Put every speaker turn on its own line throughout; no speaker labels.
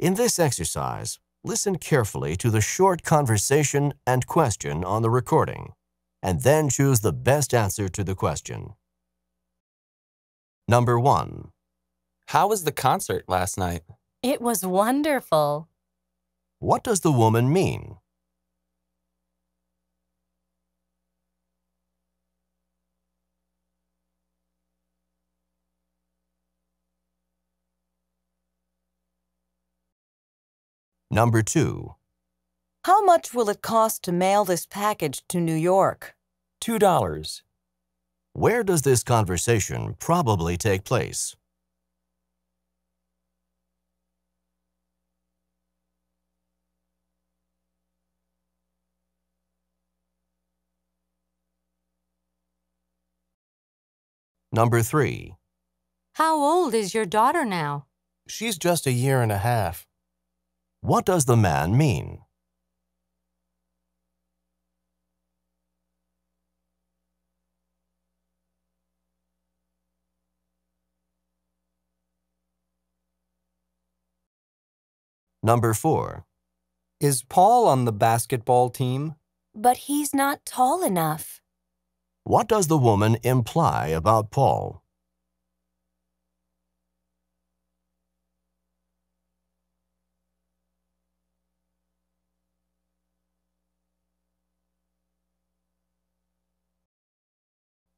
In this exercise, listen carefully to the short conversation and question on the recording, and then choose the best answer to the question. Number 1.
How was the concert last night?
It was wonderful.
What does the woman mean? Number 2.
How much will it cost to mail this package to New York?
$2.
Where does this conversation probably take place? Number 3.
How old is your daughter now?
She's just a year and a half.
What does the man mean? Number 4.
Is Paul on the basketball team?
But he's not tall enough.
What does the woman imply about Paul?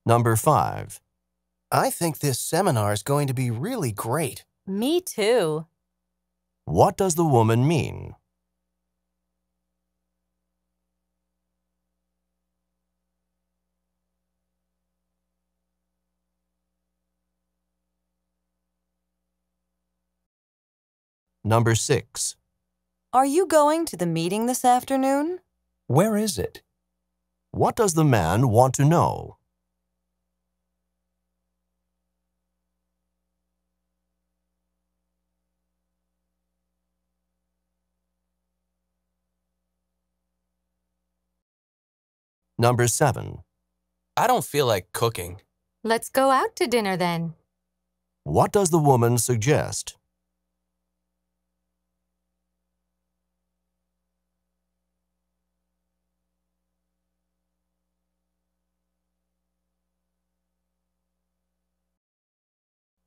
Number 5.
I think this seminar is going to be really great.
Me too.
What does the woman mean? Number 6.
Are you going to the meeting this afternoon?
Where is it?
What does the man want to know? Number 7.
I don't feel like cooking.
Let's go out to dinner then.
What does the woman suggest?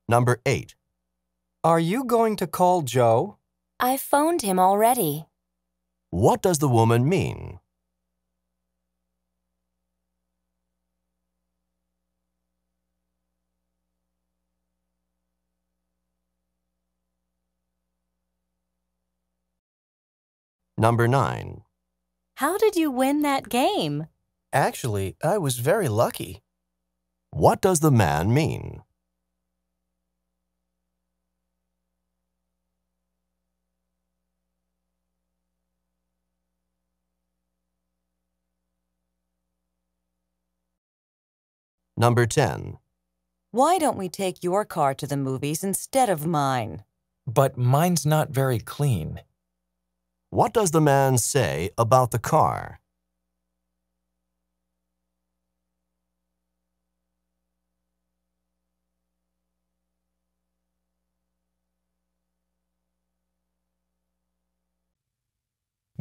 Number 8.
Are you going to call Joe?
I phoned him already.
What does the woman mean? Number 9.
How did you win that game?
Actually, I was very lucky.
What does the man mean? Number 10.
Why don't we take your car to the movies instead of mine?
But mine's not very clean.
What does the man say about the car?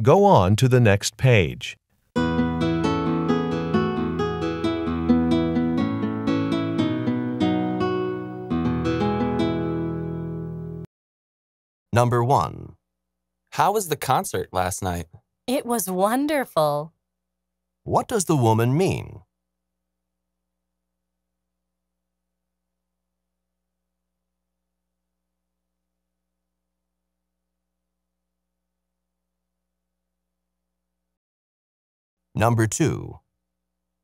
Go on to the next page.
Number 1.
How was the concert last night?
It was wonderful.
What does the woman mean? Number 2.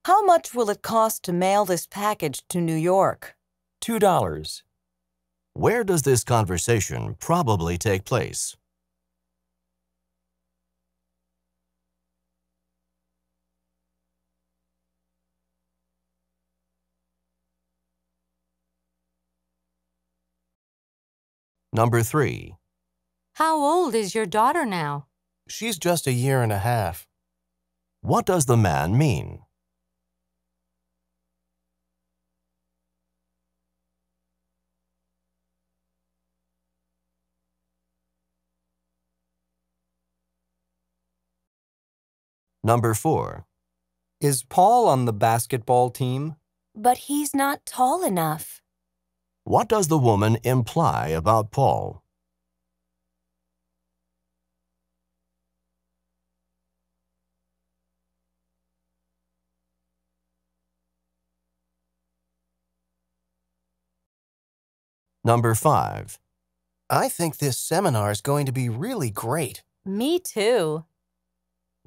How much will it cost to mail this package to New York?
$2.
Where does this conversation probably take place? Number 3.
How old is your daughter now?
She's just a year and a half.
What does the man mean? Number 4.
Is Paul on the basketball team?
But he's not tall enough.
What does the woman imply about Paul? Number 5.
I think this seminar is going to be really great.
Me too.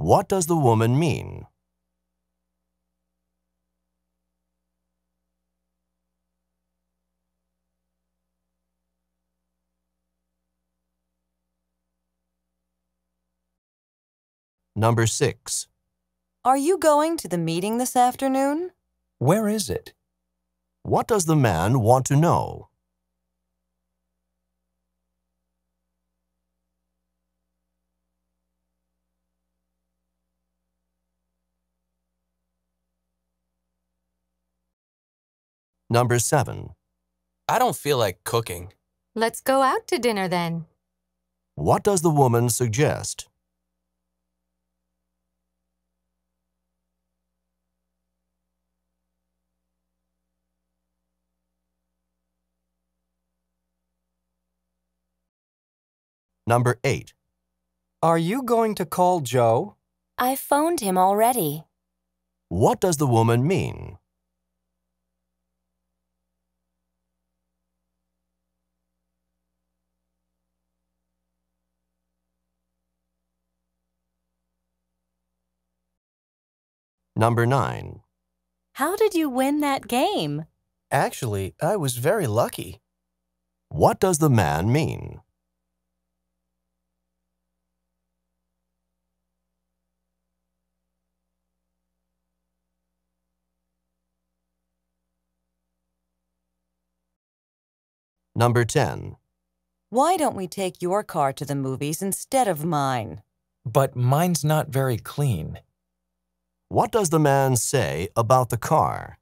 What does the woman mean? Number 6.
Are you going to the meeting this afternoon?
Where is it?
What does the man want to know? Number 7.
I don't feel like cooking.
Let's go out to dinner then.
What does the woman suggest? Number 8.
Are you going to call Joe?
I phoned him already.
What does the woman mean? Number 9.
How did you win that game?
Actually, I was very lucky.
What does the man mean? Number 10.
Why don't we take your car to the movies instead of mine?
But mine's not very clean.
What does the man say about the car?